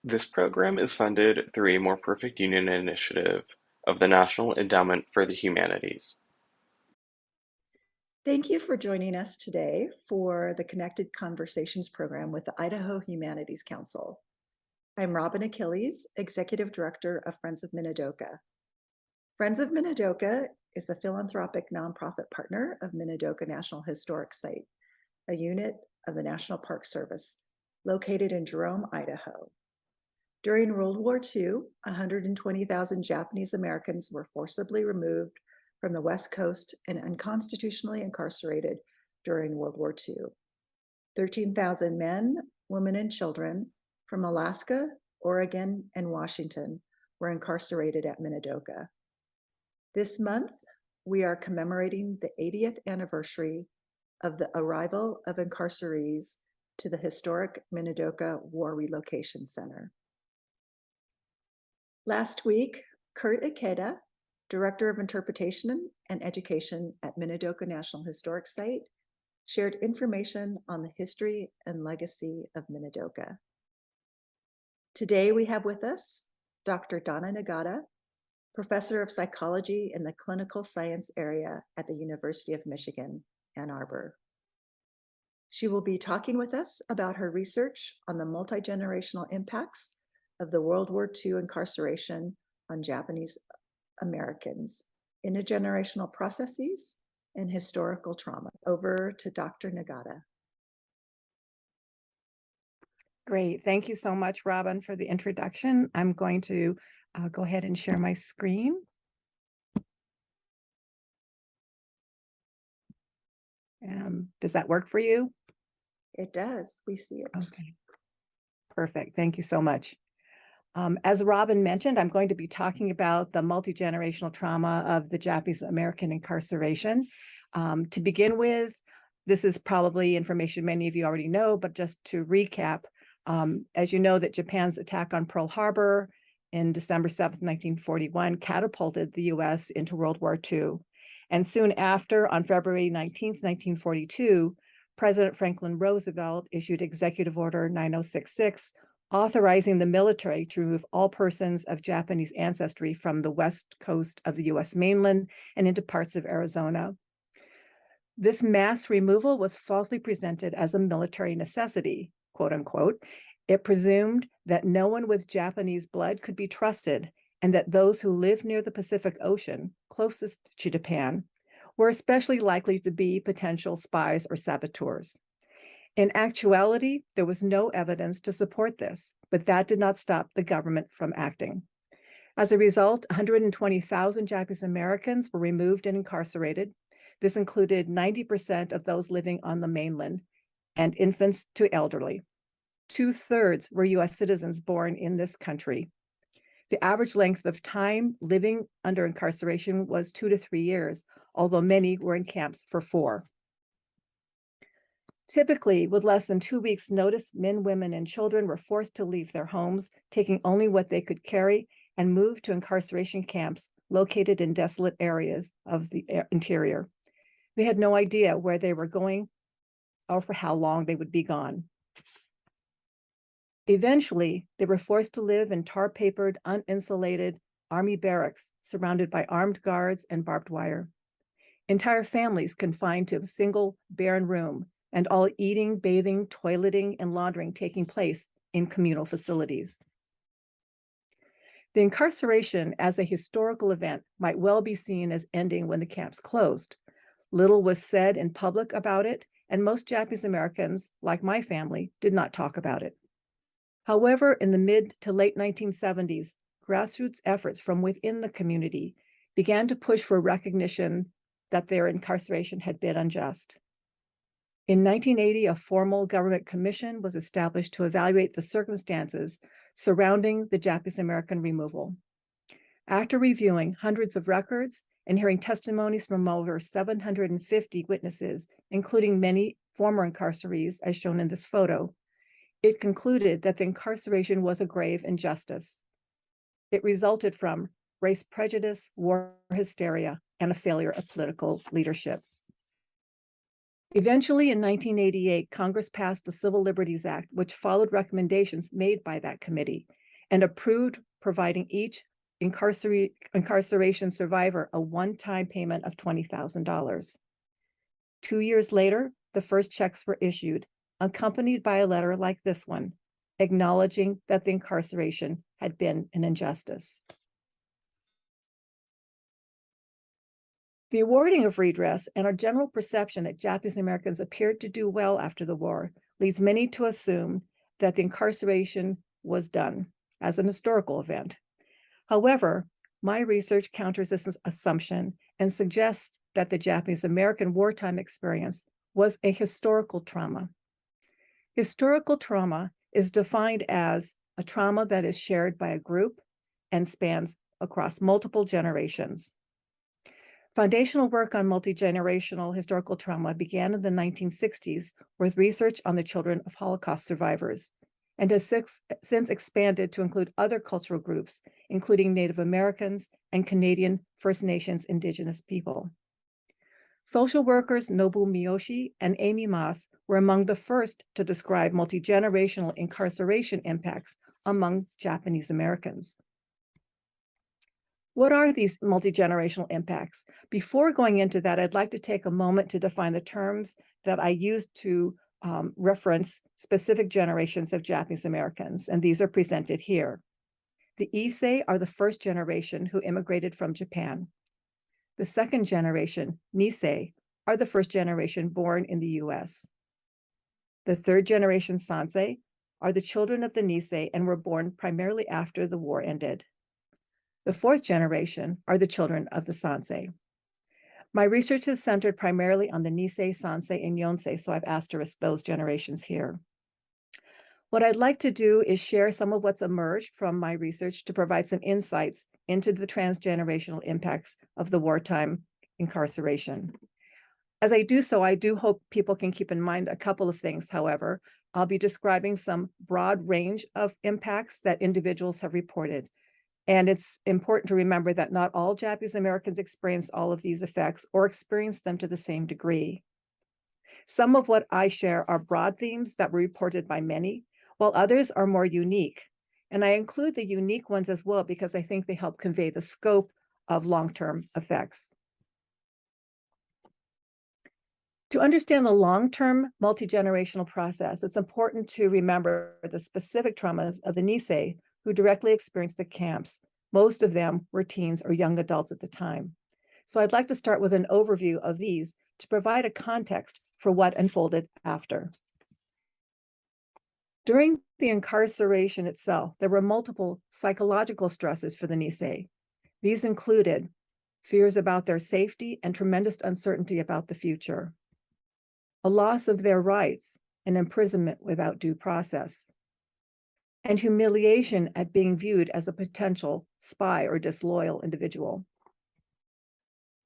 This program is funded through a More Perfect Union initiative of the National Endowment for the Humanities. Thank you for joining us today for the Connected Conversations program with the Idaho Humanities Council. I'm Robyn Achilles, Executive Director of Friends of Minidoka. Friends of Minidoka is the philanthropic nonprofit partner of Minidoka National Historic Site, a unit of the National Park Service located in Jerome, Idaho. During World War II, 120,000 Japanese Americans were forcibly removed from the West Coast and unconstitutionally incarcerated during World War II. 13,000 men, women, and children from Alaska, Oregon, and Washington were incarcerated at Minidoka. This month, we are commemorating the 80th anniversary of the arrival of incarcerees to the historic Minidoka War Relocation Center. Last week, Kurt Ikeda, Director of Interpretation and Education at Minidoka National Historic Site, shared information on the history and legacy of Minidoka. Today we have with us Dr. Donna Nagata, Professor of Psychology in the Clinical Science area at the University of Michigan, Ann Arbor. She will be talking with us about her research on the multigenerational impacts of the World War II incarceration on Japanese Americans, intergenerational processes, and historical trauma. Over to Dr. Nagata. Great. Thank you so much, Robyn, for the introduction. I'm going to go ahead and share my screen. Does that work for you? It does. We see it. Okay. Perfect. Thank you so much. As Robyn mentioned, I'm going to be talking about the multi-generational trauma of the Japanese American incarceration. To begin with, this is probably information many of you already know, but just to recap, as you know, that Japan's attack on Pearl Harbor in December 7th, 1941, catapulted the US into World War II. And soon after, on February 19th, 1942, President Franklin Roosevelt issued Executive Order 9066, authorizing the military to remove all persons of Japanese ancestry from the west coast of the US mainland and into parts of Arizona. This mass removal was falsely presented as a military necessity, quote unquote. It presumed that no one with Japanese blood could be trusted, and that those who lived near the Pacific Ocean, closest to Japan, were especially likely to be potential spies or saboteurs. In actuality, there was no evidence to support this, but that did not stop the government from acting. As a result, 120,000 Japanese Americans were removed and incarcerated. This included 90% of those living on the mainland, and infants to elderly. 2/3 were US citizens born in this country. The average length of time living under incarceration was 2 to 3 years, although many were in camps for 4. Typically, with less than 2 weeks' notice, men, women, and children were forced to leave their homes, taking only what they could carry, and moved to incarceration camps located in desolate areas of the interior. They had no idea where they were going or for how long they would be gone. Eventually, they were forced to live in tar-papered, uninsulated army barracks surrounded by armed guards and barbed wire. Entire families confined to a single barren room, and all eating, bathing, toileting, and laundering taking place in communal facilities. The incarceration as a historical event might well be seen as ending when the camps closed. Little was said in public about it, and most Japanese Americans, like my family, did not talk about it. However, in the mid to late 1970s, grassroots efforts from within the community began to push for recognition that their incarceration had been unjust. In 1980, a formal government commission was established to evaluate the circumstances surrounding the Japanese American removal. After reviewing hundreds of records and hearing testimonies from over 750 witnesses, including many former incarcerees, as shown in this photo, it concluded that the incarceration was a grave injustice. It resulted from race prejudice, war hysteria, and a failure of political leadership. Eventually, in 1988, Congress passed the Civil Liberties Act, which followed recommendations made by that committee and approved providing each incarceration survivor a one-time payment of $20,000. 2 years later, the first checks were issued, accompanied by a letter like this one, acknowledging that the incarceration had been an injustice. The awarding of redress and our general perception that Japanese Americans appeared to do well after the war leads many to assume that the incarceration was done as an historical event. However, my research counters this assumption and suggests that the Japanese American wartime experience was a historical trauma. Historical trauma is defined as a trauma that is shared by a group and spans across multiple generations. Foundational work on multigenerational historical trauma began in the 1960s with research on the children of Holocaust survivors, and has since expanded to include other cultural groups, including Native Americans and Canadian First Nations Indigenous people. Social workers Nobu Miyoshi and Amy Moss were among the first to describe multigenerational incarceration impacts among Japanese Americans. What are these multigenerational impacts? Before going into that, I'd like to take a moment to define the terms that I used to reference specific generations of Japanese Americans, and these are presented here. The Issei are the first generation who immigrated from Japan. The second generation, Nisei, are the first generation born in the US. The third generation Sansei are the children of the Nisei and were born primarily after the war ended. The fourth generation are the children of the Sansei. My research is centered primarily on the Nisei, Sansei, and Yonsei, so I've asterisked those generations here. What I'd like to do is share some of what's emerged from my research to provide some insights into the transgenerational impacts of the wartime incarceration. As I do so, I do hope people can keep in mind a couple of things, however. I'll be describing some broad range of impacts that individuals have reported. And it's important to remember that not all Japanese Americans experienced all of these effects or experienced them to the same degree. Some of what I share are broad themes that were reported by many, while others are more unique. And I include the unique ones as well because I think they help convey the scope of long-term effects. To understand the long-term multi-generational process, it's important to remember the specific traumas of the Nisei who directly experienced the camps. Most of them were teens or young adults at the time. So I'd like to start with an overview of these to provide a context for what unfolded after. During the incarceration itself, there were multiple psychological stresses for the Nisei. These included fears about their safety and tremendous uncertainty about the future, a loss of their rights and imprisonment without due process, and humiliation at being viewed as a potential spy or disloyal individual.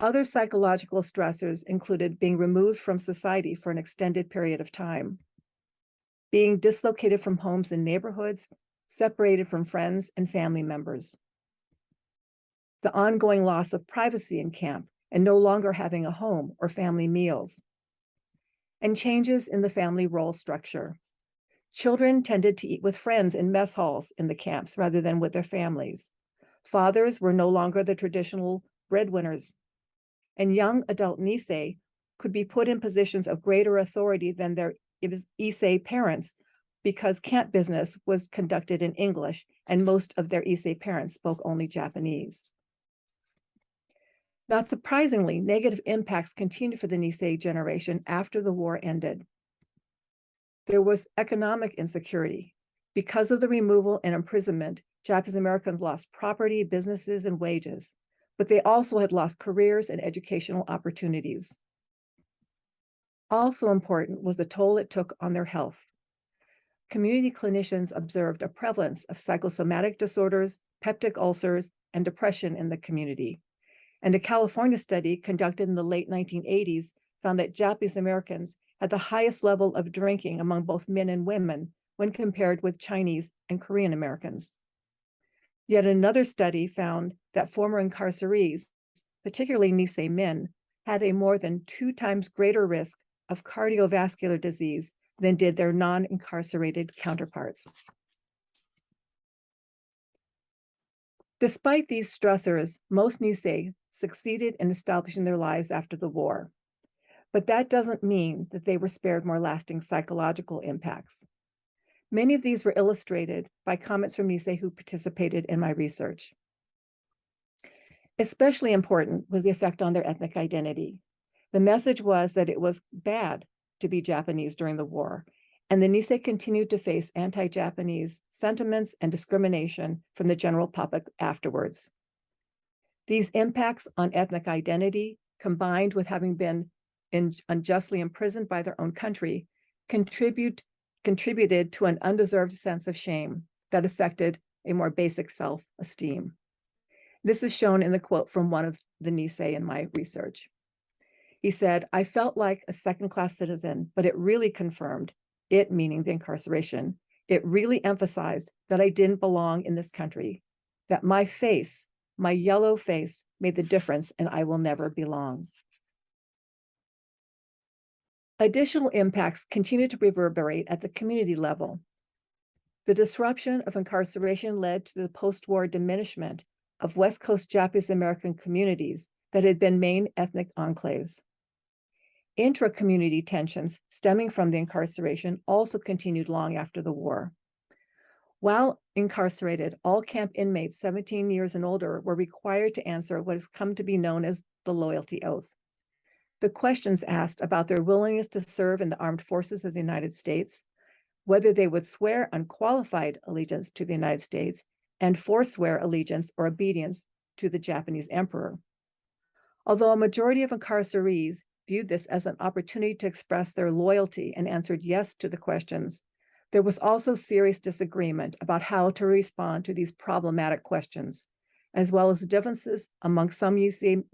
Other psychological stressors included being removed from society for an extended period of time, being dislocated from homes and neighborhoods, separated from friends and family members, the ongoing loss of privacy in camp and no longer having a home or family meals, and changes in the family role structure. Children tended to eat with friends in mess halls in the camps rather than with their families. Fathers were no longer the traditional breadwinners, and young adult Nisei could be put in positions of greater authority than their Issei parents because camp business was conducted in English, and most of their Issei parents spoke only Japanese. Not surprisingly, negative impacts continued for the Nisei generation after the war ended. There was economic insecurity. Because of the removal and imprisonment, Japanese Americans lost property, businesses, and wages, but they also had lost careers and educational opportunities. Also important was the toll it took on their health. Community clinicians observed a prevalence of psychosomatic disorders, peptic ulcers, and depression in the community. And a California study conducted in the late 1980s found that Japanese Americans had the highest level of drinking among both men and women when compared with Chinese and Korean Americans. Yet another study found that former incarcerees, particularly Nisei men, had a more than 2 times greater risk of cardiovascular disease than did their non-incarcerated counterparts. Despite these stressors, most Nisei succeeded in establishing their lives after the war. But that doesn't mean that they were spared more lasting psychological impacts. Many of these were illustrated by comments from Nisei who participated in my research. Especially important was the effect on their ethnic identity. The message was that it was bad to be Japanese during the war, and the Nisei continued to face anti-Japanese sentiments and discrimination from the general public afterwards. These impacts on ethnic identity, combined with having been unjustly imprisoned by their own country, contributed to an undeserved sense of shame that affected a more basic self-esteem. This is shown in the quote from one of the Nisei in my research. He said, "I felt like a second-class citizen, but it really confirmed, it meaning the incarceration, it really emphasized that I didn't belong in this country, that my face, my yellow face, made the difference and I will never belong." Additional impacts continue to reverberate at the community level. The disruption of incarceration led to the post-war diminishment of West Coast Japanese American communities that had been main ethnic enclaves. Intra-community tensions stemming from the incarceration also continued long after the war. While incarcerated, all camp inmates 17 years and older were required to answer what has come to be known as the loyalty oath. The questions asked about their willingness to serve in the armed forces of the United States, whether they would swear unqualified allegiance to the United States, and forswear allegiance or obedience to the Japanese emperor. Although a majority of incarcerees viewed this as an opportunity to express their loyalty and answered yes to the questions, there was also serious disagreement about how to respond to these problematic questions, as well as differences among some Yonsei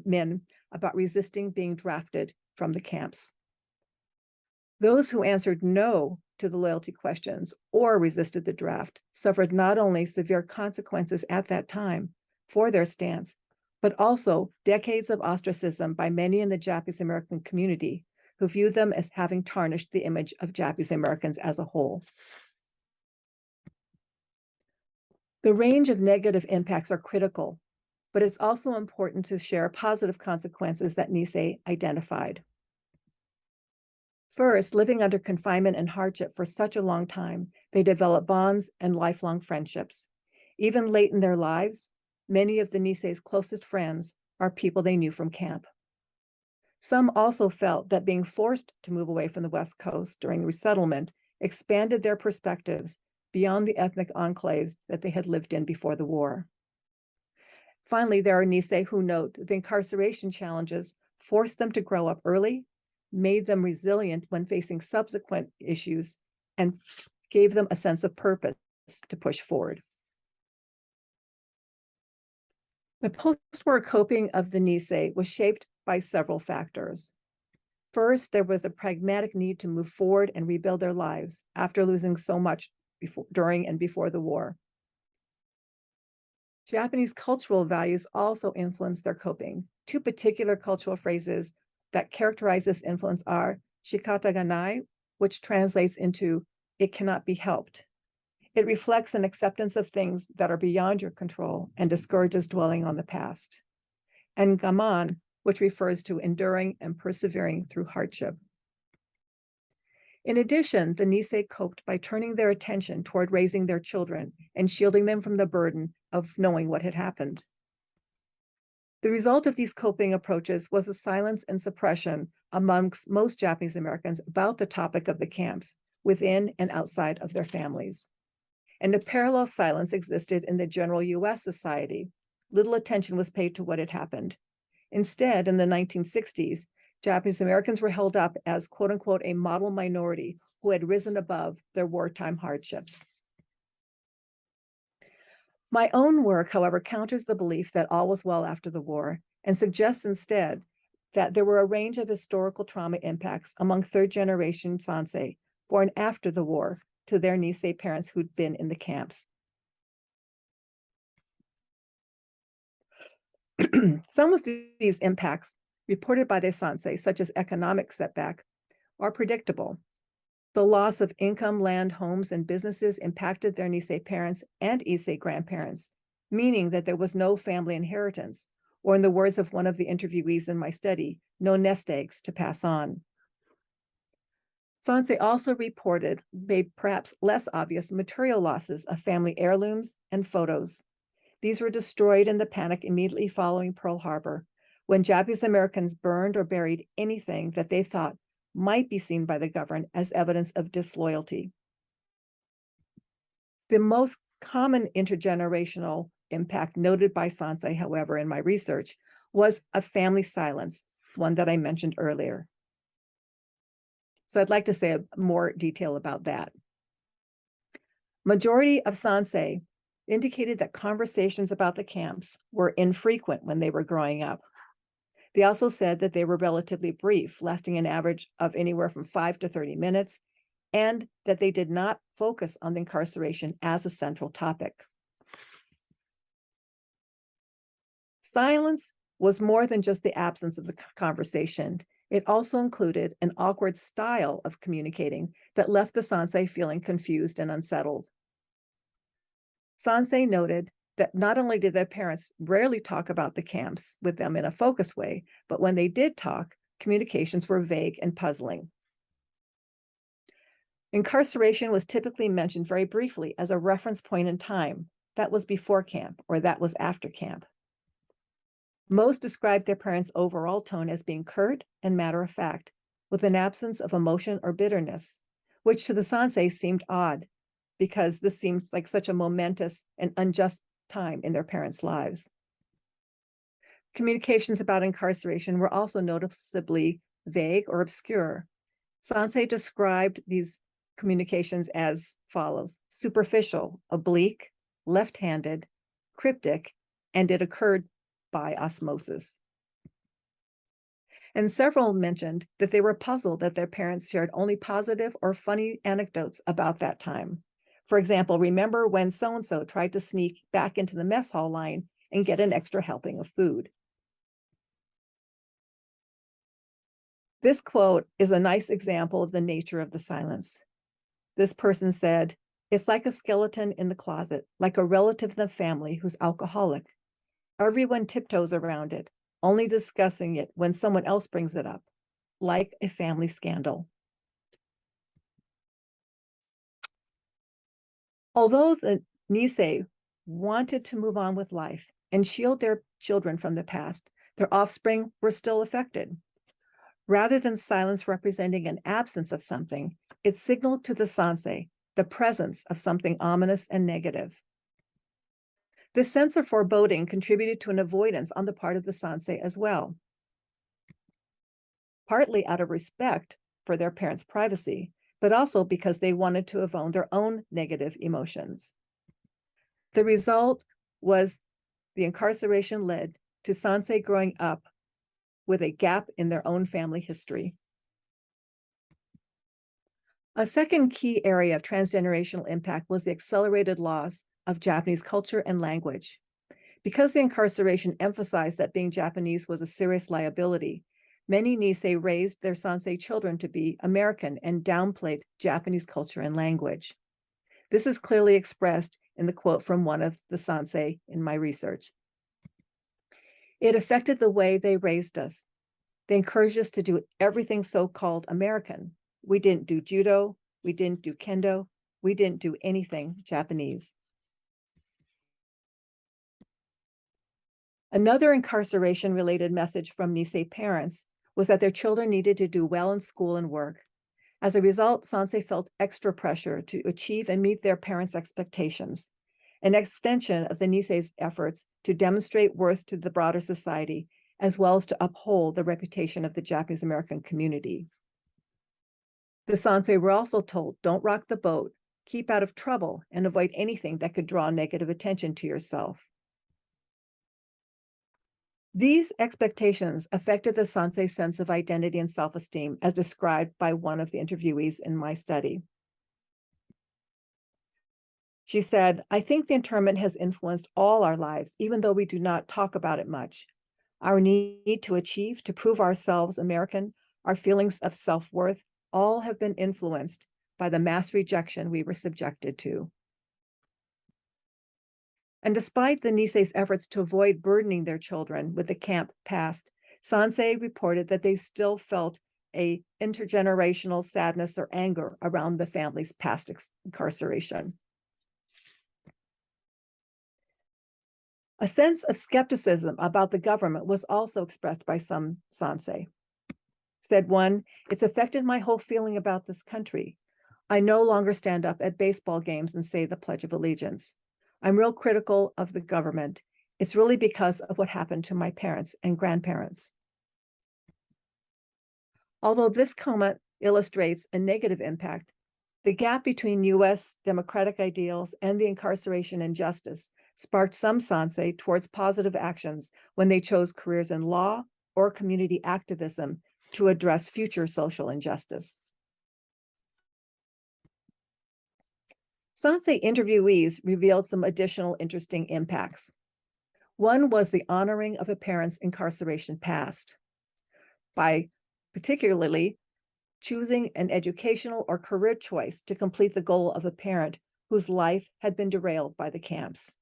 men about resisting being drafted from the camps. Those who answered no to the loyalty questions or resisted the draft suffered not only severe consequences at that time for their stance, but also decades of ostracism by many in the Japanese American community who viewed them as having tarnished the image of Japanese Americans as a whole. The range of negative impacts are critical, but it's also important to share positive consequences that Nisei identified. First, living under confinement and hardship for such a long time, they develop bonds and lifelong friendships. Even late in their lives, many of the Nisei's closest friends are people they knew from camp. Some also felt that being forced to move away from the West Coast during resettlement expanded their perspectives beyond the ethnic enclaves that they had lived in before the war. Finally, there are Nisei who note the incarceration challenges forced them to grow up early, made them resilient when facing subsequent issues, and gave them a sense of purpose to push forward. The post-war coping of the Nisei was shaped by several factors. First, there was a pragmatic need to move forward and rebuild their lives after losing so much during and before the war. Japanese cultural values also influenced their coping. Two particular cultural phrases that characterize this influence are shikata ga nai, which translates into "it cannot be helped." It reflects an acceptance of things that are beyond your control and discourages dwelling on the past. And gaman, which refers to enduring and persevering through hardship. In addition, the Nisei coped by turning their attention toward raising their children and shielding them from the burden of knowing what had happened. The result of these coping approaches was a silence and suppression amongst most Japanese Americans about the topic of the camps, within and outside of their families. And a parallel silence existed in the general US society. Little attention was paid to what had happened. Instead, in the 1960s, Japanese Americans were held up as, quote unquote, a model minority who had risen above their wartime hardships. My own work, however, counters the belief that all was well after the war and suggests instead that there were a range of historical trauma impacts among third-generation Sansei born after the war to their Nisei parents who'd been in the camps. Some of these impacts reported by the Sansei, such as economic setback, or predictable. The loss of income, land, homes, and businesses impacted their Nisei parents and Issei grandparents, meaning that there was no family inheritance, or in the words of one of the interviewees in my study, no nest eggs to pass on. Sansei also reported, made perhaps less obvious, material losses of family heirlooms and photos. These were destroyed in the panic immediately following Pearl Harbor, when Japanese Americans burned or buried anything that they thought might be seen by the government as evidence of disloyalty. The most common intergenerational impact noted by Sansei, however, in my research, was a family silence, one that I mentioned earlier. So I'd like to say more detail about that. Majority of Sansei indicated that conversations about the camps were infrequent when they were growing up. They also said that they were relatively brief, lasting an average of anywhere from 5 to 30 minutes, and that they did not focus on the incarceration as a central topic. Silence was more than just the absence of the conversation. It also included an awkward style of communicating that left the Sansei feeling confused and unsettled. Sansei noted that not only did their parents rarely talk about the camps with them in a focused way, but when they did talk, communications were vague and puzzling. Incarceration was typically mentioned very briefly as a reference point in time. That was before camp, or that was after camp. Most described their parents' overall tone as being curt and matter-of-fact, with an absence of emotion or bitterness, which to the Sansei seemed odd, because this seems like such a momentous and unjust time in their parents' lives. Communications about incarceration were also noticeably vague or obscure. Sansei described these communications as follows: superficial, oblique, left-handed, cryptic, and it occurred by osmosis. And several mentioned that they were puzzled that their parents shared only positive or funny anecdotes about that time. For example, remember when so-and-so tried to sneak back into the mess hall line and get an extra helping of food. This quote is a nice example of the nature of the silence. This person said, "It's like a skeleton in the closet, like a relative in the family who's alcoholic. Everyone tiptoes around it, only discussing it when someone else brings it up, like a family scandal." Although the Nisei wanted to move on with life and shield their children from the past, their offspring were still affected. Rather than silence representing an absence of something, it signaled to the Sansei the presence of something ominous and negative. This sense of foreboding contributed to an avoidance on the part of the Sansei as well, partly out of respect for their parents' privacy, but also because they wanted to avoid their own negative emotions. The result was the incarceration led to Sansei growing up with a gap in their own family history. A second key area of transgenerational impact was the accelerated loss of Japanese culture and language. Because the incarceration emphasized that being Japanese was a serious liability, many Nisei raised their Sansei children to be American and downplayed Japanese culture and language. This is clearly expressed in the quote from one of the Sansei in my research. "It affected the way they raised us. They encouraged us to do everything so-called American. We didn't do judo, we didn't do kendo, we didn't do anything Japanese." Another incarceration-related message from Nisei parents was that their children needed to do well in school and work. As a result, Sansei felt extra pressure to achieve and meet their parents' expectations, an extension of the Nisei's efforts to demonstrate worth to the broader society, as well as to uphold the reputation of the Japanese American community. The Sansei were also told, "Don't rock the boat, keep out of trouble, and avoid anything that could draw negative attention to yourself." These expectations affected the Sansei's sense of identity and self-esteem, as described by one of the interviewees in my study. She said, "I think the internment has influenced all our lives, even though we do not talk about it much. Our need to achieve, to prove ourselves American, our feelings of self-worth, all have been influenced by the mass rejection we were subjected to. And despite the Nisei's efforts to avoid burdening their children with the camp past, Sansei reported that they still felt a intergenerational sadness or anger around the family's past incarceration. A sense of skepticism about the government was also expressed by some Sansei. Said one, "It's affected my whole feeling about this country. I no longer stand up at baseball games and say the Pledge of Allegiance. I'm real critical of the government. It's really because of what happened to my parents and grandparents." Although this comment illustrates a negative impact, the gap between U.S. democratic ideals and the incarceration injustice sparked some Sansei towards positive actions when they chose careers in law or community activism to address future social injustice. Sansei interviewees revealed some additional interesting impacts. One was the honoring of a parent's incarceration past by particularly choosing an educational or career choice to complete the goal of a parent whose life had been derailed by the camps.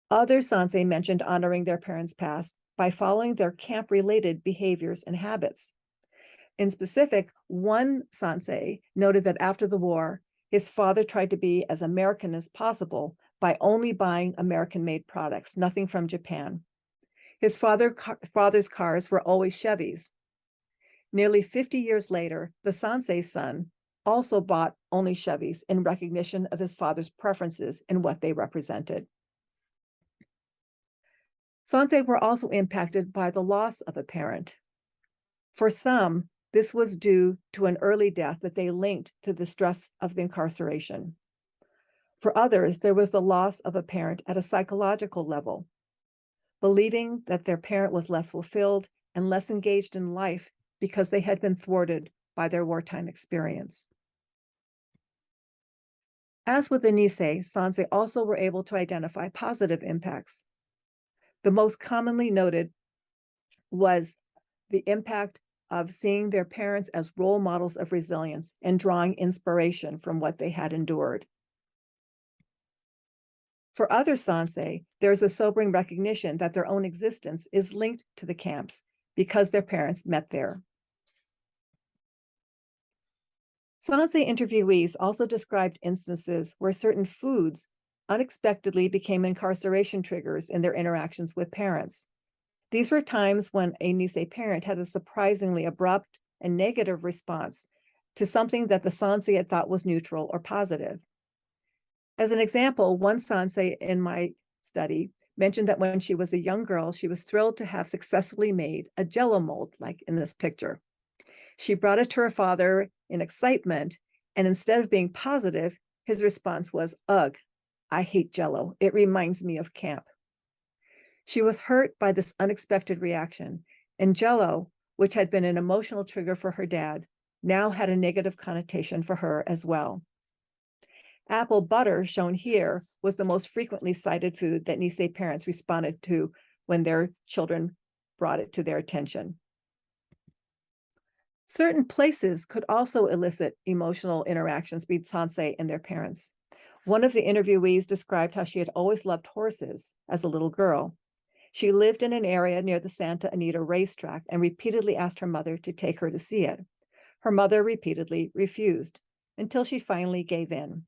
Other Sansei mentioned honoring their parents' past by following their camp-related behaviors and habits. In specific, one Sansei noted that after the war, his father tried to be as American as possible by only buying American-made products, nothing from Japan. His father's cars were always Chevys. Nearly 50 years later, the Sansei's son also bought only Chevys in recognition of his father's preferences and what they represented. Sansei were also impacted by the loss of a parent. For some, this was due to an early death that they linked to the stress of the incarceration. For others, there was the loss of a parent at a psychological level, believing that their parent was less fulfilled and less engaged in life because they had been thwarted by their wartime experience. As with the Nisei, Sansei also were able to identify positive impacts. The most commonly noted was the impact of seeing their parents as role models of resilience and drawing inspiration from what they had endured. For other Sansei, there is a sobering recognition that their own existence is linked to the camps because their parents met there. Sansei interviewees also described instances where certain foods unexpectedly became incarceration triggers in their interactions with parents. These were times when a Nisei parent had a surprisingly abrupt and negative response to something that the Sansei had thought was neutral or positive. As an example, one Sansei in my study mentioned that when she was a young girl, she was thrilled to have successfully made a Jell-O mold, like in this picture. She brought it to her father in excitement, and instead of being positive, his response was, "Ugh, I hate Jell-O. It reminds me of camp." She was hurt by this unexpected reaction, and Jell-O, which had been an emotional trigger for her dad, now had a negative connotation for her as well. Apple butter, shown here, was the most frequently cited food that Nisei parents responded to when their children brought it to their attention. Certain places could also elicit emotional interactions between Sansei and their parents. One of the interviewees described how she had always loved horses as a little girl. She lived in an area near the Santa Anita racetrack and repeatedly asked her mother to take her to see it. Her mother repeatedly refused until she finally gave in.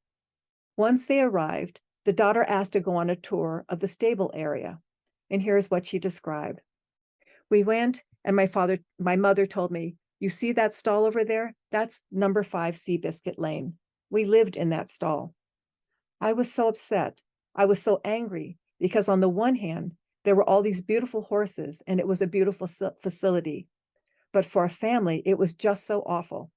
Once they arrived, the daughter asked to go on a tour of the stable area, and here's what she described. "We went, and my mother told me, 'You see that stall over there? That's number 5 Seabiscuit Lane. We lived in that stall.' I was so upset. I was so angry because on the one hand, there were all these beautiful horses and it was a beautiful facility. But for a family, it was just so awful.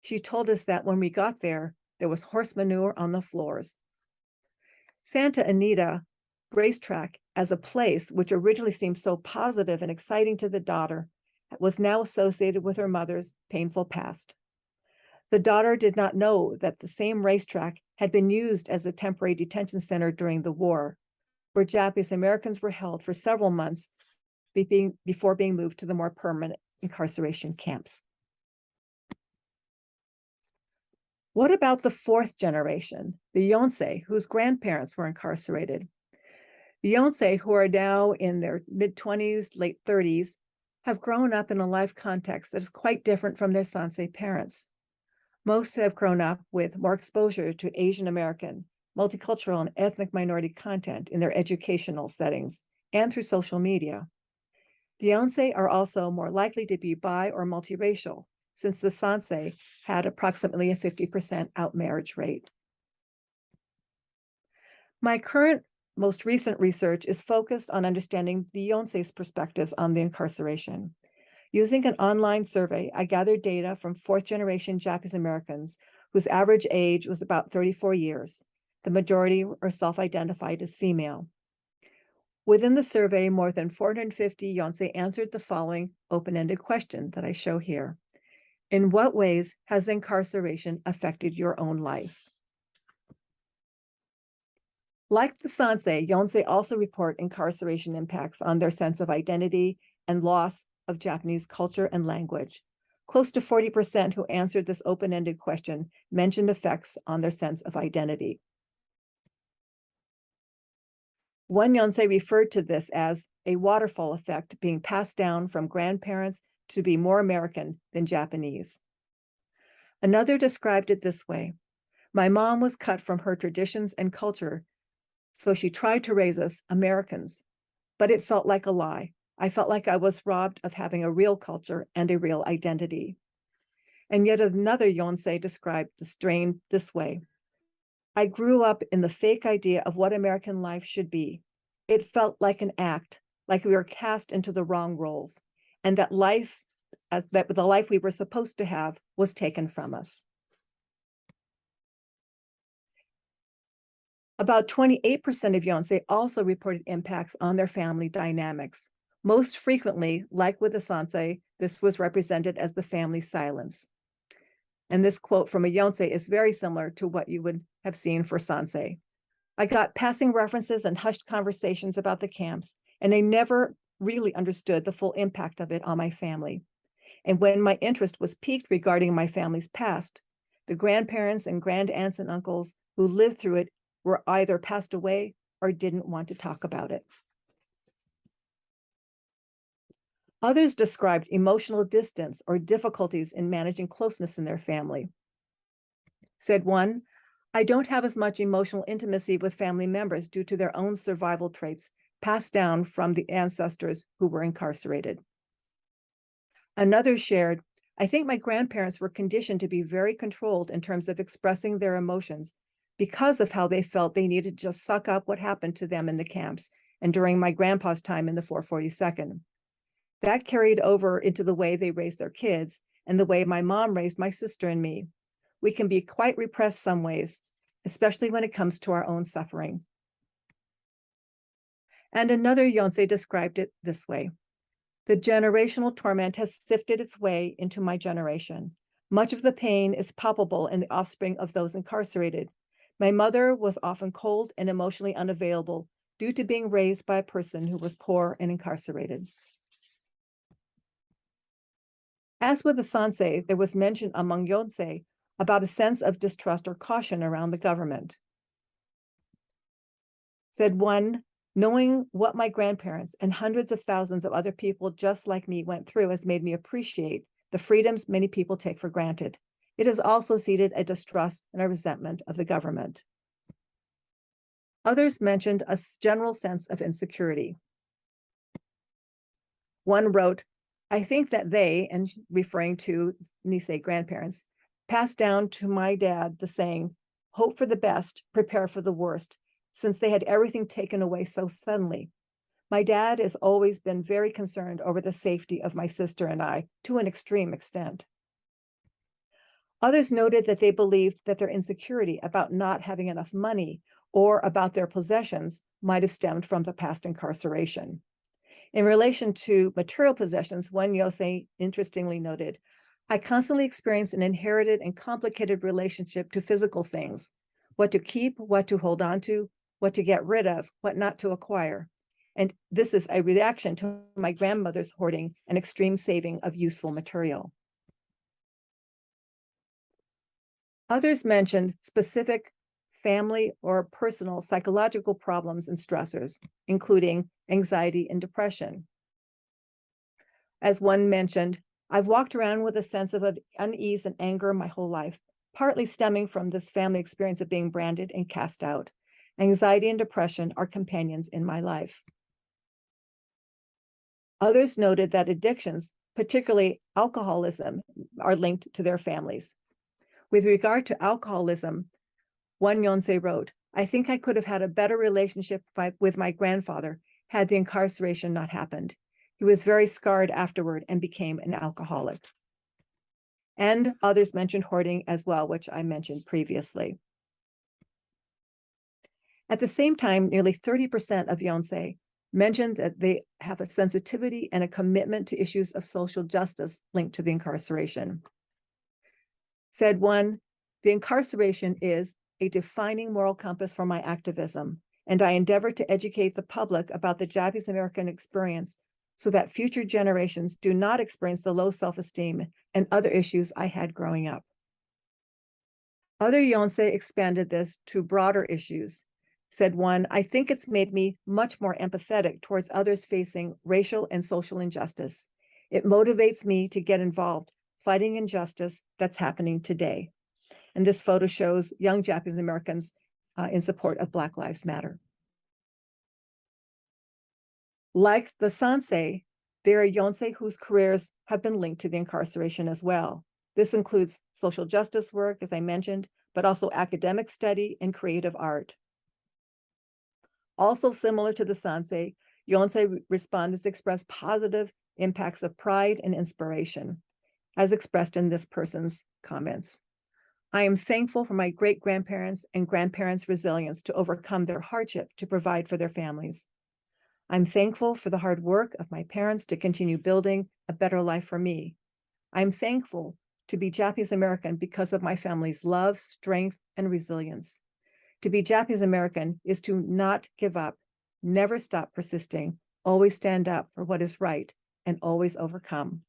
She told us that when we got there was horse manure on the floors." Santa Anita racetrack as a place which originally seemed so positive and exciting to the daughter was now associated with her mother's painful past. The daughter did not know that the same racetrack had been used as a temporary detention center during the war, where Japanese Americans were held for several months before being moved to the more permanent incarceration camps. What about the fourth generation, the Yonsei, whose grandparents were incarcerated? The Yonsei, who are now in their mid-20s, late 30s, have grown up in a life context that is quite different from their Sansei parents. Most have grown up with more exposure to Asian American, multicultural, and ethnic minority content in their educational settings and through social media. The Yonsei are also more likely to be bi or multiracial, since the Sansei had approximately a 50% outmarriage rate. My current most recent research is focused on understanding the Yonsei's perspectives on the incarceration. Using an online survey, I gathered data from fourth-generation Japanese Americans whose average age was about 34 years. The majority are self-identified as female. Within the survey, more than 450 Yonsei answered the following open-ended question that I show here. In what ways has incarceration affected your own life? Like the Sansei, Yonsei also report incarceration impacts on their sense of identity and loss of Japanese culture and language. Close to 40% who answered this open-ended question mentioned effects on their sense of identity. One Yonsei referred to this as a waterfall effect being passed down from grandparents to be more American than Japanese. Another described it this way: my mom was cut from her traditions and culture, so she tried to raise us Americans, but it felt like a lie. I felt like I was robbed of having a real culture and a real identity. And yet another Yonsei described the strain this way: I grew up in the fake idea of what American life should be. It felt like an act, like we were cast into the wrong roles, and that the life we were supposed to have was taken from us. About 28% of Yonsei also reported impacts on their family dynamics. Most frequently, like with the Sansei, this was represented as the family silence. And this quote from a Yonsei is very similar to what you would have seen for Sansei. I got passing references and hushed conversations about the camps, and I never really understood the full impact of it on my family. And when my interest was piqued regarding my family's past, the grandparents and grandaunts and uncles who lived through it were either passed away or didn't want to talk about it. Others described emotional distance or difficulties in managing closeness in their family. Said one, I don't have as much emotional intimacy with family members due to their own survival traits passed down from the ancestors who were incarcerated. Another shared, I think my grandparents were conditioned to be very controlled in terms of expressing their emotions because of how they felt they needed to just suck up what happened to them in the camps and during my grandpa's time in the 442nd. That carried over into the way they raised their kids and the way my mom raised my sister and me. We can be quite repressed some ways, especially when it comes to our own suffering. And another Yonsei described it this way: the generational torment has sifted its way into my generation. Much of the pain is palpable in the offspring of those incarcerated. My mother was often cold and emotionally unavailable due to being raised by a person who was poor and incarcerated. As with the Sansei, there was mention among Yonsei about a sense of distrust or caution around the government. Said one, knowing what my grandparents and hundreds of thousands of other people just like me went through has made me appreciate the freedoms many people take for granted. It has also seeded a distrust and a resentment of the government. Others mentioned a general sense of insecurity. One wrote, I think that they, and referring to Nisei grandparents, passed down to my dad the saying, hope for the best, prepare for the worst, since they had everything taken away so suddenly. My dad has always been very concerned over the safety of my sister and I to an extreme extent. Others noted that they believed that their insecurity about not having enough money or about their possessions might have stemmed from the past incarceration. In relation to material possessions, one Yonsei interestingly noted, I constantly experience an inherited and complicated relationship to physical things, what to keep, what to hold on to, what to get rid of, what not to acquire. And this is a reaction to my grandmother's hoarding and extreme saving of useful material. Others mentioned specific family or personal psychological problems and stressors, including anxiety and depression. As one mentioned, I've walked around with a sense of unease and anger my whole life, partly stemming from this family experience of being branded and cast out. Anxiety and depression are companions in my life. Others noted that addictions, particularly alcoholism, are linked to their families. With regard to alcoholism, one Yonsei wrote, "I think I could have had a better relationship with my grandfather had the incarceration not happened. He was very scarred afterward and became an alcoholic." And others mentioned hoarding as well, which I mentioned previously. At the same time, nearly 30% of Yonsei mentioned that they have a sensitivity and a commitment to issues of social justice linked to the incarceration. Said one, "The incarceration is a defining moral compass for my activism, and I endeavor to educate the public about the Japanese American experience so that future generations do not experience the low self-esteem and other issues I had growing up." Other Yonsei expanded this to broader issues. Said one, "I think it's made me much more empathetic towards others facing racial and social injustice. It motivates me to get involved fighting injustice that's happening today." And this photo shows young Japanese Americans in support of Black Lives Matter. Like the Sansei, there are Yonsei whose careers have been linked to the incarceration as well. This includes social justice work, as I mentioned, but also academic study and creative art. Also similar to the Sansei, Yonsei respondents express positive impacts of pride and inspiration, as expressed in this person's comments. "I am thankful for my great-grandparents and grandparents' resilience to overcome their hardship to provide for their families. I'm thankful for the hard work of my parents to continue building a better life for me. I'm thankful to be Japanese American because of my family's love, strength, and resilience. To be Japanese American is to not give up, never stop persisting, always stand up for what is right, and always overcome."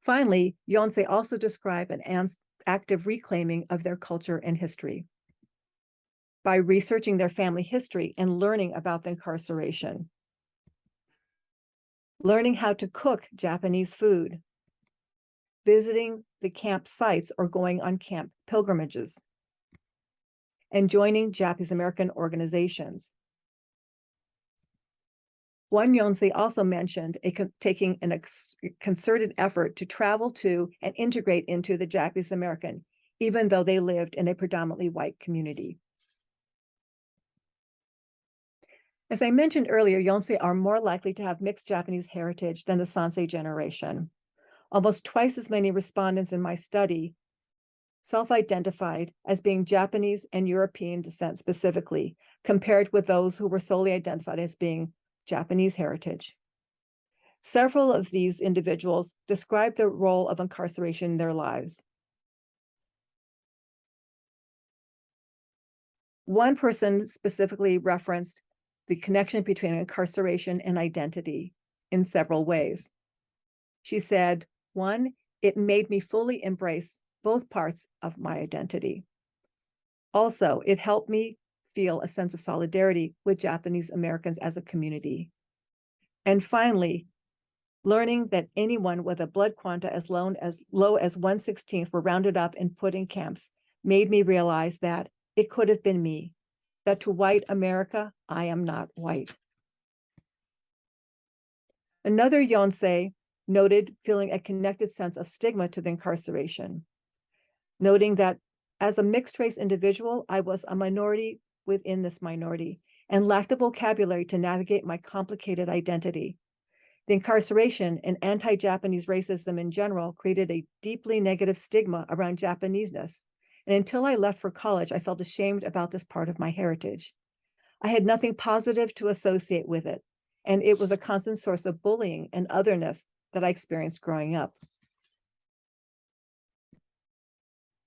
Finally, Yonsei also describe an active reclaiming of their culture and history by researching their family history and learning about the incarceration, learning how to cook Japanese food, visiting the camp sites or going on camp pilgrimages, and joining Japanese American organizations. One Yonsei also mentioned taking a concerted effort to travel to and integrate into the Japanese American, even though they lived in a predominantly white community. As I mentioned earlier, Yonsei are more likely to have mixed Japanese heritage than the Sansei generation. Almost twice as many respondents in my study self-identified as being Japanese and European descent specifically, compared with those who were solely identified as being Japanese heritage. Several of these individuals described the role of incarceration in their lives. One person specifically referenced the connection between incarceration and identity in several ways. She said, one, it made me fully embrace both parts of my identity. Also, it helped me feel a sense of solidarity with Japanese Americans as a community. And finally, learning that anyone with a blood quanta as low as 1/16 were rounded up and put in camps made me realize that it could have been me, that to white America, I am not white. Another Yonsei noted feeling a connected sense of stigma to the incarceration, noting that as a mixed race individual, I was a minority within this minority and lacked the vocabulary to navigate my complicated identity. The incarceration and anti-Japanese racism in general created a deeply negative stigma around Japaneseness. And until I left for college, I felt ashamed about this part of my heritage. I had nothing positive to associate with it, and it was a constant source of bullying and otherness that I experienced growing up.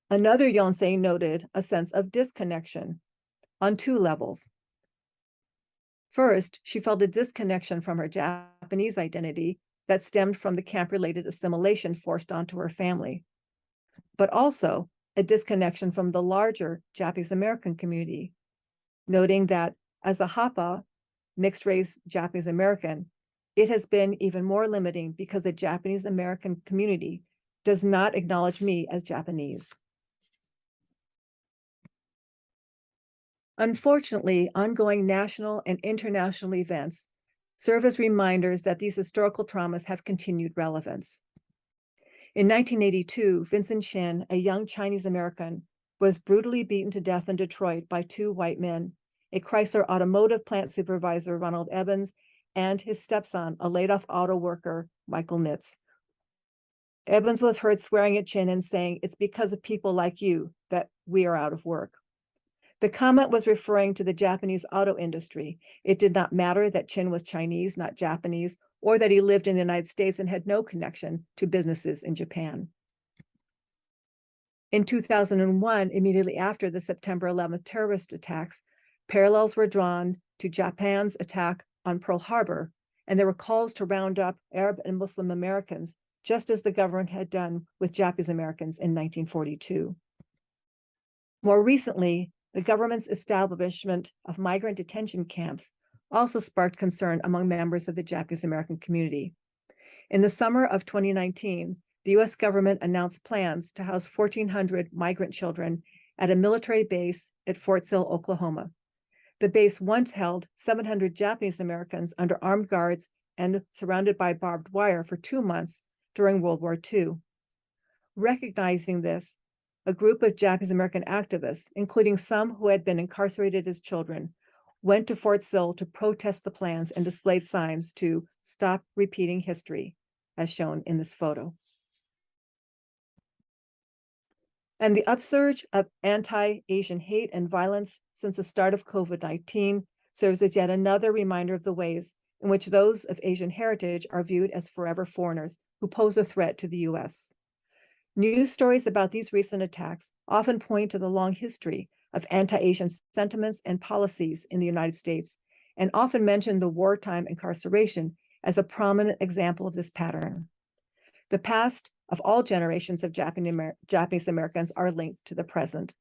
Another Yonsei noted a sense of disconnection on two levels. First, she felt a disconnection from her Japanese identity that stemmed from the camp-related assimilation forced onto her family. but also a disconnection from the larger Japanese American community, noting that as a Hapa, mixed race Japanese American, it has been even more limiting because the Japanese American community does not acknowledge me as Japanese. Unfortunately, ongoing national and international events serve as reminders that these historical traumas have continued relevance. In 1982, Vincent Chin, a young Chinese American, was brutally beaten to death in Detroit by two white men, a Chrysler automotive plant supervisor, Ronald Evans, and his stepson, a laid-off auto worker, Michael Nitz. Evans was heard swearing at Chin and saying, "It's because of people like you that we are out of work." The comment was referring to the Japanese auto industry. It did not matter that Chin was Chinese, not Japanese, or that he lived in the United States and had no connection to businesses in Japan. In 2001, immediately after the September 11th terrorist attacks, parallels were drawn to Japan's attack on Pearl Harbor, and there were calls to round up Arab and Muslim Americans, just as the government had done with Japanese Americans in 1942. More recently, the government's establishment of migrant detention camps also sparked concern among members of the Japanese American community. In the summer of 2019, the US government announced plans to house 1,400 migrant children at a military base at Fort Sill, Oklahoma. The base once held 700 Japanese Americans under armed guards and surrounded by barbed wire for 2 months during World War II. Recognizing this, a group of Japanese American activists, including some who had been incarcerated as children, went to Fort Sill to protest the plans and displayed signs to stop repeating history, as shown in this photo. And the upsurge of anti-Asian hate and violence since the start of COVID-19 serves as yet another reminder of the ways in which those of Asian heritage are viewed as forever foreigners who pose a threat to the US. News stories about these recent attacks often point to the long history of anti-Asian sentiments and policies in the United States, and often mention the wartime incarceration as a prominent example of this pattern. The past of all generations of Japanese Americans are linked to the present.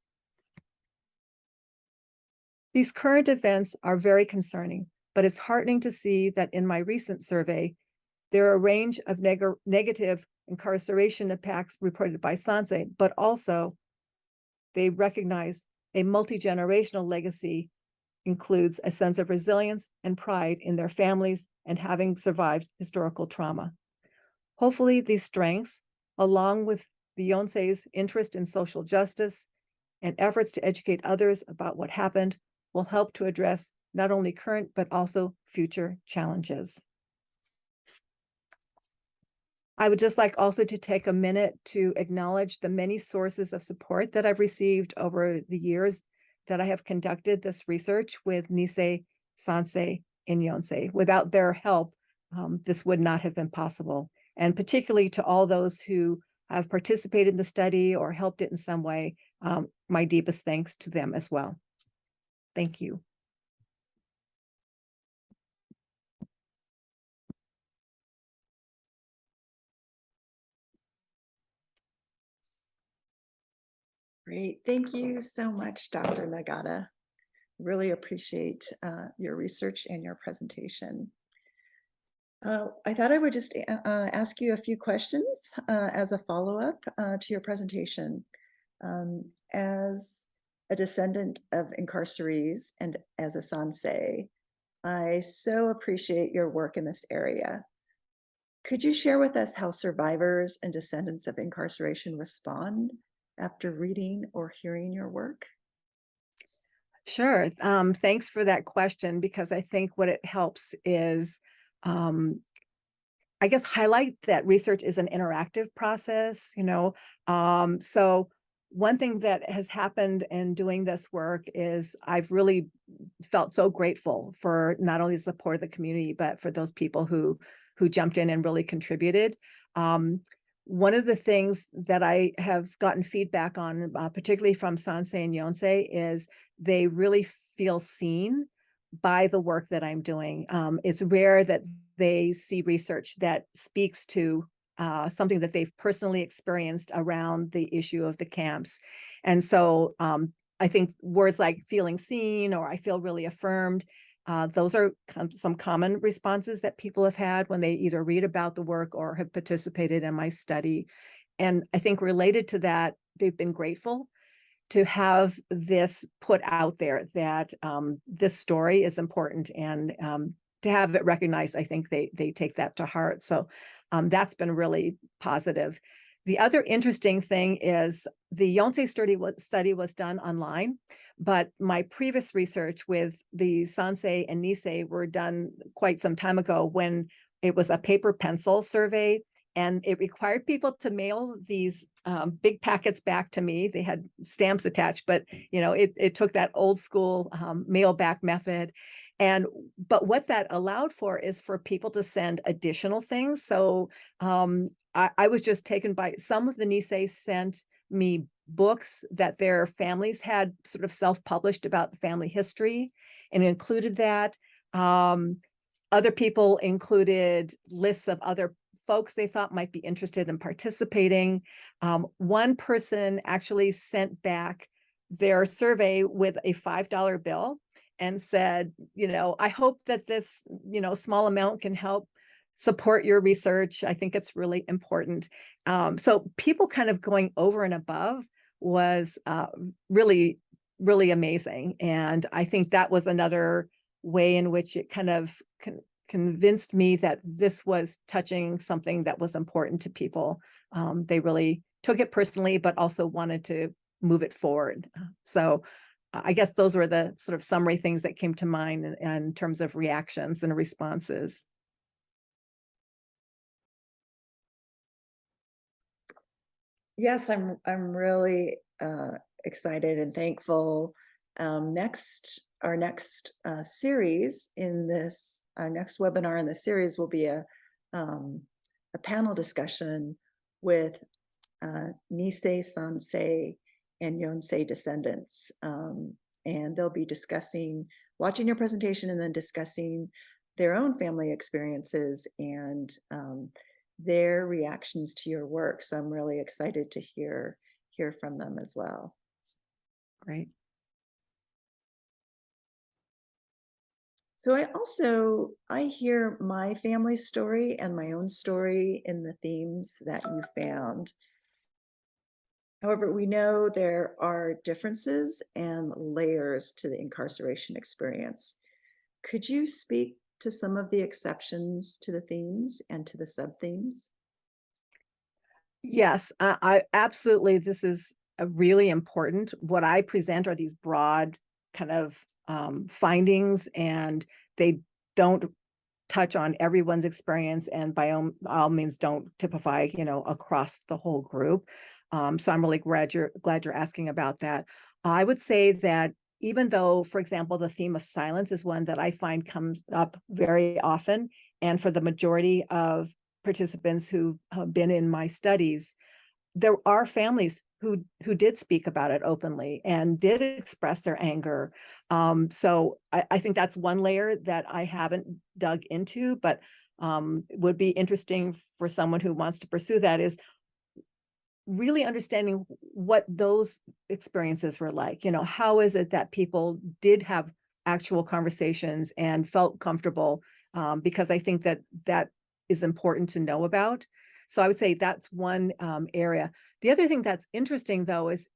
These current events are very concerning, but it's heartening to see that in my recent survey, there are a range of negative incarceration impacts reported by Yonsei, but also they recognize a multi-generational legacy includes a sense of resilience and pride in their families and having survived historical trauma. Hopefully, these strengths, along with the Yonsei's interest in social justice and efforts to educate others about what happened, will help to address not only current but also future challenges. I would just like also to take a minute to acknowledge the many sources of support that I've received over the years that I have conducted this research with Nisei, Yonsei, and Yonsei. Without their help, this would not have been possible. And particularly to all those who have participated in the study or helped it in some way, my deepest thanks to them as well. Thank you. Great. Thank you so much, Dr. Nagata. Really appreciate your research and your presentation. I thought I would just ask you a few questions as a follow-up to your presentation. As a descendant of incarcerees and as a Yonsei, I so appreciate your work in this area. Could you share with us how survivors and descendants of incarceration respond after reading or hearing your work? Sure. Thanks for that question, because I think what it helps is, I guess, highlight that research is an interactive process, So one thing that has happened in doing this work is I've really felt so grateful for not only the support of the community, but for those people who jumped in and really contributed. One of the things that I have gotten feedback on, particularly from Yonsei and Yonsei, is they really feel seen by the work that I'm doing. It's rare that they see research that speaks to something that they've personally experienced around the issue of the camps. And so I think words like feeling seen or I feel really affirmed, those are some common responses that people have had when they either read about the work or have participated in my study. And I think related to that, they've been grateful to have this put out there, that this story is important, and to have it recognized, I think they take that to heart. So that's been really positive. The other interesting thing is the Yonsei study was done online, but my previous research with the Sansei and Nisei were done quite some time ago when it was a paper pencil survey, and it required people to mail these big packets back to me. They had stamps attached, but it took that old school mail back method. But what that allowed for is for people to send additional things. So I was just taken by some of the Nisei sent me books that their families had sort of self-published about family history and included that. Other people included lists of other folks they thought might be interested in participating. One person actually sent back their survey with a $5 bill and said, I hope that this, small amount can help support your research. I think it's really important. So people kind of going over and above was really, really amazing. And I think that was another way in which it kind of convinced me that this was touching something that was important to people. They really took it personally, but also wanted to move it forward. So I guess those were the sort of summary things that came to mind in terms of reactions and responses. Yes, I'm really excited and thankful. Our next series in this, our next webinar in the series will be a panel discussion with Nisei, Sansei, and Yonsei descendants. And they'll be watching your presentation and then discussing their own family experiences and their reactions to your work. So I'm really excited to hear from them as well. Great. So I hear my family story and my own story in the themes that you found. However, we know there are differences and layers to the incarceration experience. Could you speak to some of the exceptions to the themes and to the sub-themes? Yes, I absolutely. This is a really important. What I present are these broad kind of findings, and they don't touch on everyone's experience, and by all means don't typify, across the whole group. So I'm really glad you're asking about that. I would say that even though, for example, the theme of silence is one that I find comes up very often, and for the majority of participants who have been in my studies, there are families who did speak about it openly and did express their anger. So I think that's one layer that I haven't dug into, but would be interesting for someone who wants to pursue that, is really understanding what those experiences were like. How is it that people did have actual conversations and felt comfortable? Because I think that is important to know about. So I would say that's one area. The other thing that's interesting, though, is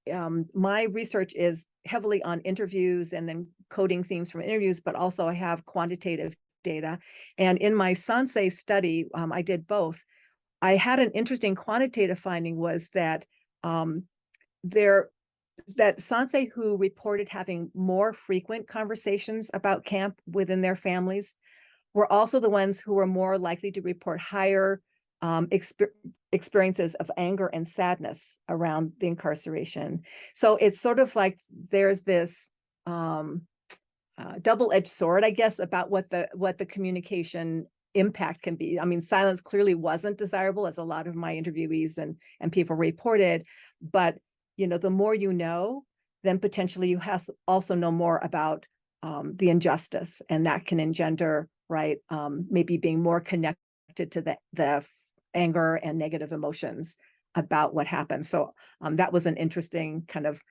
my research is heavily on interviews and then coding themes from interviews, but also I have quantitative data. And in my Sansei study, I did both. I had an interesting quantitative finding was that that Sansei who reported having more frequent conversations about camp within their families were also the ones who were more likely to report higher experiences of anger and sadness around the incarceration. So it's sort of like there's this double-edged sword, I guess, about what the communication impact can be. I mean, silence clearly wasn't desirable, as a lot of my interviewees and people reported, but the more you know, then potentially you also know more about the injustice, and that can engender, right, maybe being more connected to the anger and negative emotions about what happened. So that was an interesting kind of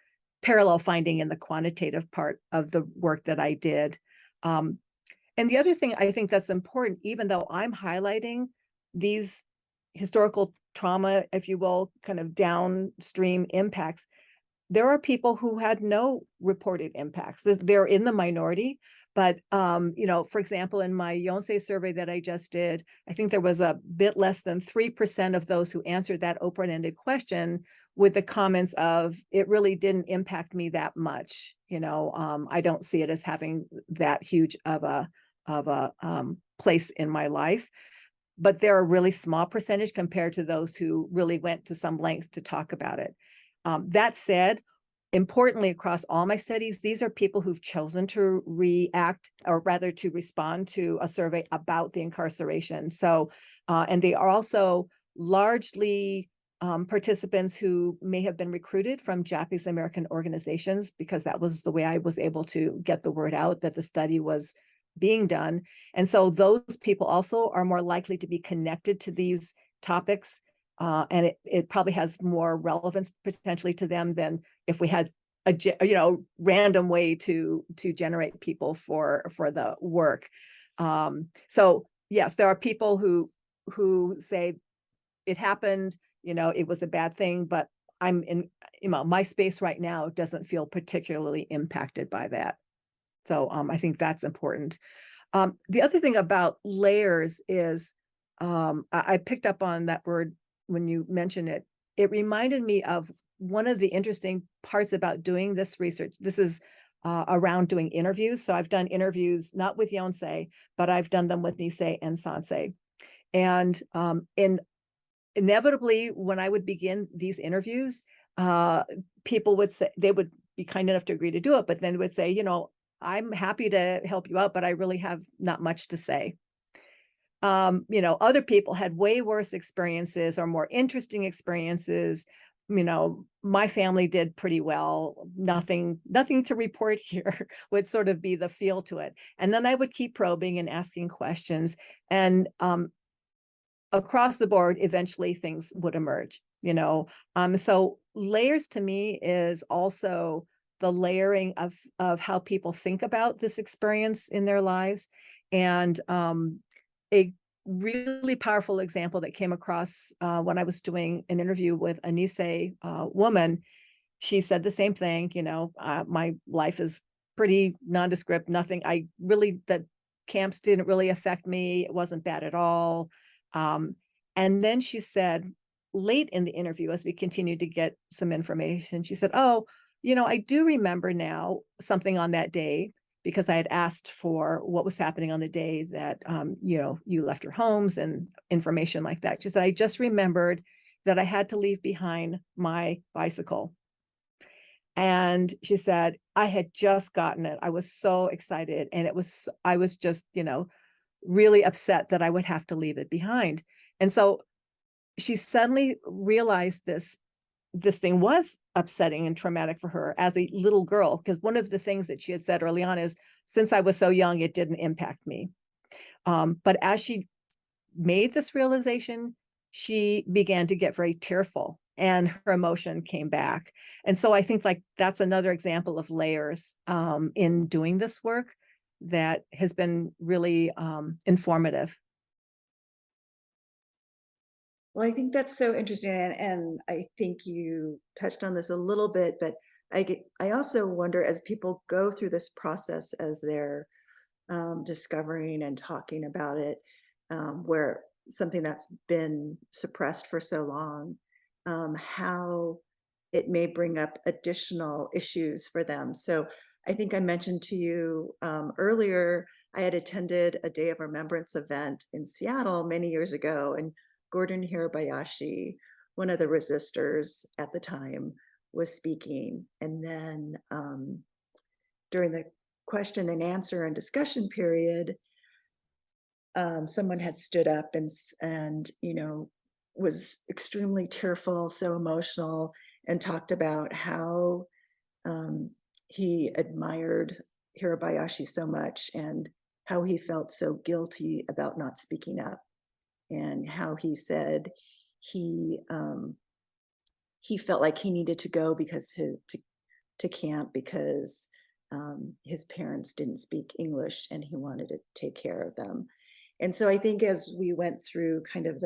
parallel finding in the quantitative part of the work that I did. And the other thing I think that's important, even though I'm highlighting these historical trauma, if you will, kind of downstream impacts, there are people who had no reported impacts. They're in the minority, but for example, in my Yonsei survey that I just did, I think there was a bit less than 3% of those who answered that open-ended question with the comments of, it really didn't impact me that much. I don't see it as having that huge of a place in my life. But they're a really small percentage compared to those who really went to some lengths to talk about it. That said, importantly, across all my studies, these are people who've chosen to react, or rather to respond to a survey about the incarceration. So, and they are also largely participants who may have been recruited from Japanese American organizations, because that was the way I was able to get the word out that the study was being done. And so those people also are more likely to be connected to these topics. And it probably has more relevance potentially to them than if we had a random way to generate people for the work. So yes, there are people who say it happened, it was a bad thing, but I'm in, my space right now doesn't feel particularly impacted by that. So I think that's important. The other thing about layers is I picked up on that word when you mentioned it. It reminded me of one of the interesting parts about doing this research. This is around doing interviews. So I've done interviews, not with Yonsei, but I've done them with Nisei and Sansei. And inevitably, when I would begin these interviews, people would say, they would be kind enough to agree to do it, but then would say, I'm happy to help you out, but I really have not much to say. Other people had way worse experiences or more interesting experiences. My family did pretty well. Nothing to report here would sort of be the feel to it. And then I would keep probing and asking questions. And across the board, eventually things would emerge, So layers to me is also the layering of how people think about this experience in their lives. And a really powerful example that came across when I was doing an interview with a Nisei woman, she said the same thing, my life is pretty nondescript, the camps didn't really affect me. It wasn't bad at all. And then she said, late in the interview, as we continued to get some information, she said, oh, I do remember now something on that day, because I had asked for what was happening on the day that, you left your homes and information like that. She said, I just remembered that I had to leave behind my bicycle. And she said, I had just gotten it. I was so excited. And I was just, really upset that I would have to leave it behind. And so she suddenly realized this thing was upsetting and traumatic for her as a little girl, because one of the things that she had said early on is, since I was so young, it didn't impact me. But as she made this realization, she began to get very tearful and her emotion came back. And so I think that's another example of layers in doing this work that has been really informative. Well, I think that's so interesting, and I think you touched on this a little bit, but I also wonder, as people go through this process, as they're discovering and talking about it, where something that's been suppressed for so long, how it may bring up additional issues for them. So I think I mentioned to you earlier, I had attended a Day of Remembrance event in Seattle many years ago, and Gordon Hirabayashi, one of the resistors at the time, was speaking. And then during the question and answer and discussion period, someone had stood up and was extremely tearful, so emotional, and talked about how he admired Hirabayashi so much and how he felt so guilty about not speaking up. and how he said he felt like he needed to go because to camp because his parents didn't speak English and he wanted to take care of them. And so I think as we went through kind of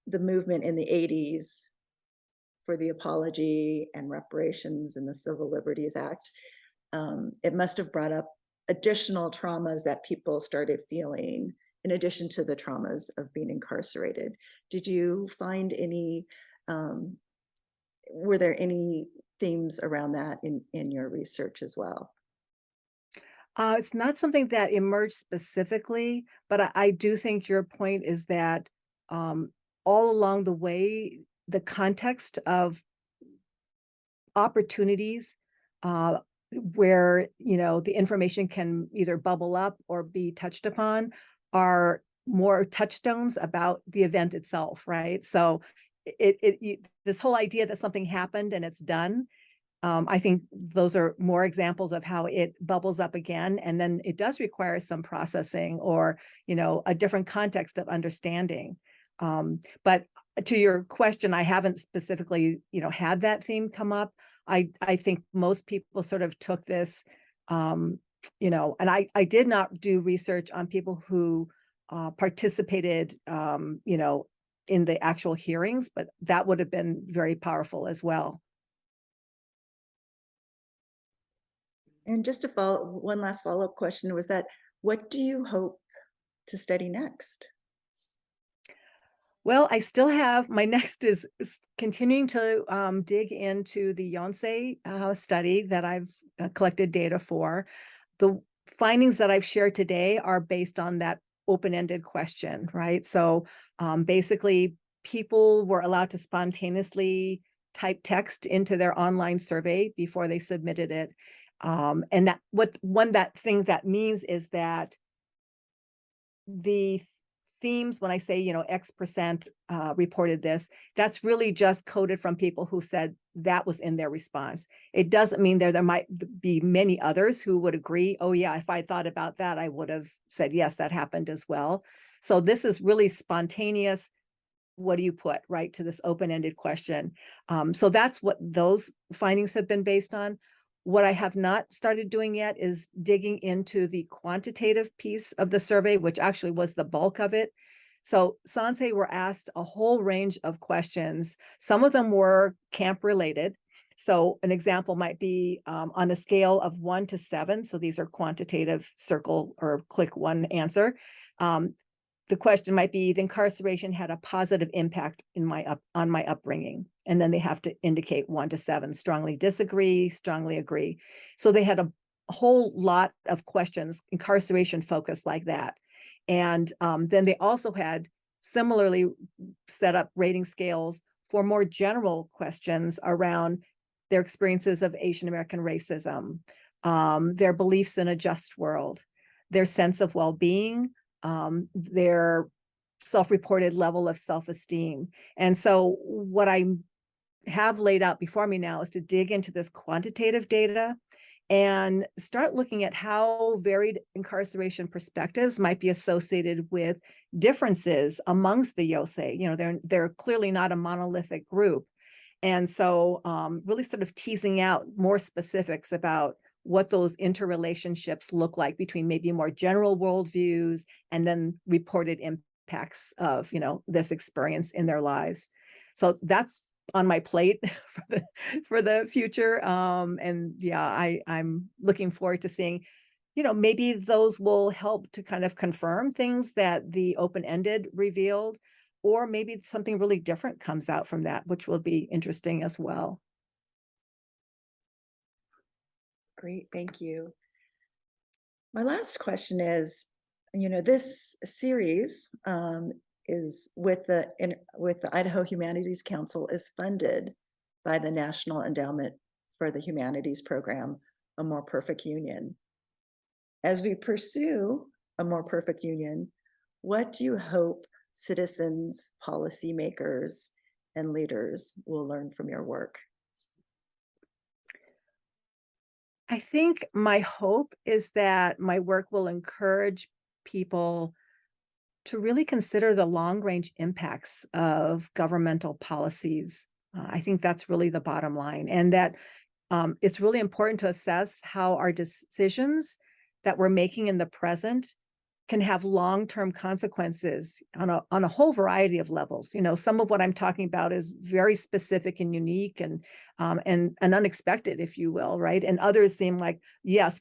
the movement in the 80s for the apology and reparations and the Civil Liberties Act, it must have brought up additional traumas that people started feeling in addition to the traumas of being incarcerated. Did you find any, were there any themes around that in your research as well? It's not something that emerged specifically, but I do think your point is that all along the way, the context of opportunities where, you know, the information can either bubble up or be touched upon are more touchstones about the event itself, right? So this whole idea that something happened and it's done, I think those are more examples of how it bubbles up again, and then it does require some processing or, you know, a different context of understanding. But to your question, I haven't specifically, you know, had that theme come up. I think most people sort of took this, you know, and I did not do research on people who participated, you know, in the actual hearings, but that would have been very powerful as well. And just to follow, one last follow-up question was that, what do you hope to study next? Well, I still have my next is continuing to dig into the Yonsei study that I've collected data for. The findings that I've shared today are based on that open-ended question, right? So basically, people were allowed to spontaneously type text into their online survey before they submitted it. And that thing that means is that the themes, when I say, you know, X% reported this, that's really just coded from people who said that was in their response. It doesn't mean there might be many others who would agree, oh yeah, if I thought about that, I would have said, yes, that happened as well. So this is really spontaneous. What do you put, right, to this open-ended question? So that's what those findings have been based on. What I have not started doing yet is digging into the quantitative piece of the survey, which actually was the bulk of it. So Sansei were asked a whole range of questions. Some of them were camp related. So an example might be on a scale of 1 to 7. So these are quantitative circle or click one answer. The question might be, the incarceration had a positive impact on my upbringing. And then they have to indicate 1 to 7, strongly disagree, strongly agree. So they had a whole lot of questions, incarceration focused like that. And then they also had similarly set up rating scales for more general questions around their experiences of Asian American racism, their beliefs in a just world, their sense of well-being, their self-reported level of self-esteem. And so what I have laid out before me now is to dig into this quantitative data and start looking at how varied incarceration perspectives might be associated with differences amongst the Yonsei. You know, they're clearly not a monolithic group. And so really sort of teasing out more specifics about what those interrelationships look like between maybe more general worldviews and then reported impacts of, you know, this experience in their lives. So that's on my plate for the future. And yeah, I'm looking forward to seeing, you know, maybe those will help to kind of confirm things that the open-ended revealed, or maybe something really different comes out from that, which will be interesting as well. Great, thank you. My last question is, you know, this series is with the Idaho Humanities Council is funded by the National Endowment for the Humanities Program, A More Perfect Union. As we pursue a more perfect union, what do you hope citizens, policymakers, and leaders will learn from your work? I think my hope is that my work will encourage people to really consider the long-range impacts of governmental policies. I think that's really the bottom line, and that it's really important to assess how our decisions that we're making in the present can have long-term consequences on a whole variety of levels. You know, some of what I'm talking about is very specific and unique and unexpected, if you will, right? And others seem like, yes,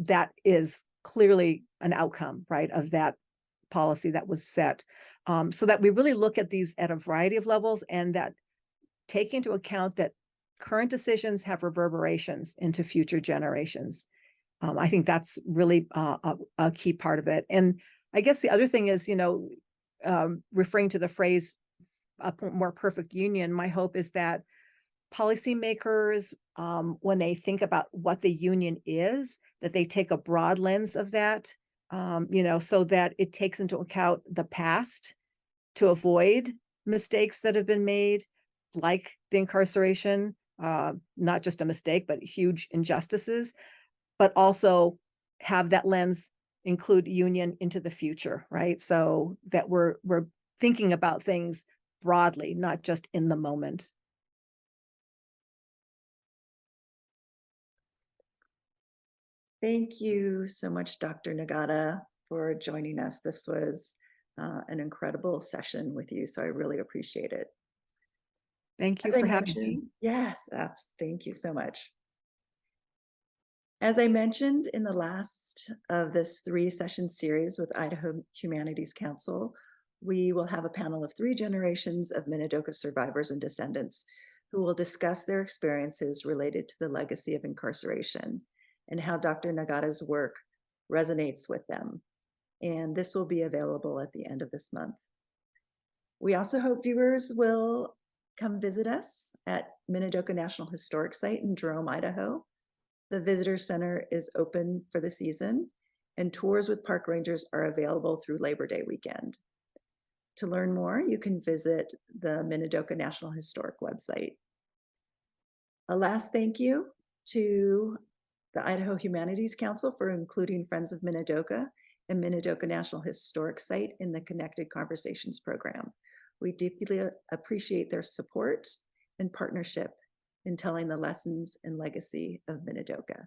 that is clearly an outcome, right, of that policy that was set. So that we really look at these at a variety of levels, and that take into account that current decisions have reverberations into future generations. I think that's really a key part of it. And I guess the other thing is, you know, referring to the phrase "a more perfect union," my hope is that policymakers, when they think about what the union is, that they take a broad lens of that, you know, so that it takes into account the past to avoid mistakes that have been made, like the incarceration, not just a mistake, but huge injustices, but also have that lens include union into the future, right? So that we're thinking about things broadly, not just in the moment. Thank you so much, Dr. Nagata, for joining us. This was an incredible session with you, so I really appreciate it. Thank you As I for having me. mentioned, yes, thank you so much. As I mentioned in the last of this 3-session series with Idaho Humanities Council, we will have a panel of 3 generations of Minidoka survivors and descendants who will discuss their experiences related to the legacy of incarceration and how Dr. Nagata's work resonates with them. And this will be available at the end of this month. We also hope viewers will come visit us at Minidoka National Historic Site in Jerome, Idaho. The Visitor Center is open for the season, and tours with park rangers are available through Labor Day weekend. To learn more, you can visit the Minidoka National Historic website. A last thank you to the Idaho Humanities Council for including Friends of Minidoka and Minidoka National Historic Site in the Connected Conversations program. We deeply appreciate their support and partnership in telling the lessons and legacy of Minidoka.